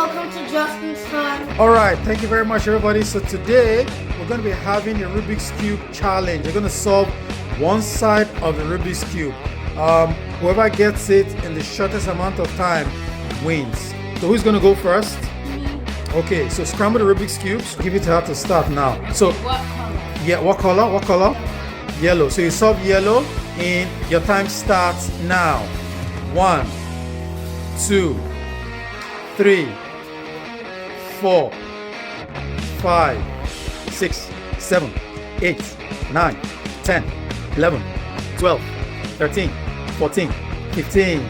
welcome to Justin's Time. Alright, thank you very much everybody. So today we're going to be having a Rubik's Cube challenge. You're going to solve one side of the Rubik's Cube. Whoever gets it in the shortest amount of time wins. So who's going to go first? Me. Okay, so scramble the Rubik's Cubes. Give it to her to start now. So What color? yeah, what color? What color? Yellow. So you solve yellow and your time starts now. 1, 2, 3, 4, 5, 6, 7, 8, 9, 10, 11, 12, 13, 14, 15,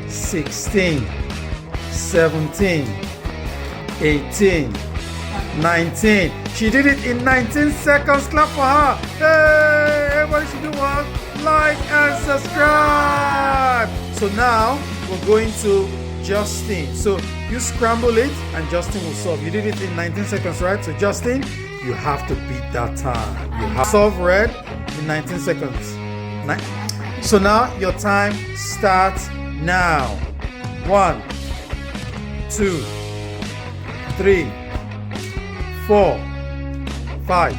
16, 17, 18, 19. She did it in 19 seconds. Clap for her. Hey, everybody should do what? Like and subscribe. So now we're going to Justin. So you scramble it and Justin will solve. You did it in 19 seconds, right? So Justin, you have to beat that time. You have to solve red in 19 seconds. So now your time starts now. 1, 2, 3, 4, 5,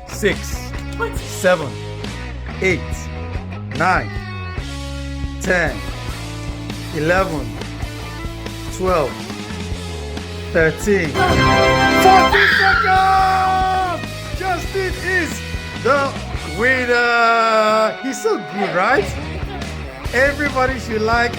6, 7, 8, 9, 10, 11, 12, 13, 14 seconds! Justin is the winner! He's so good, right? Everybody should like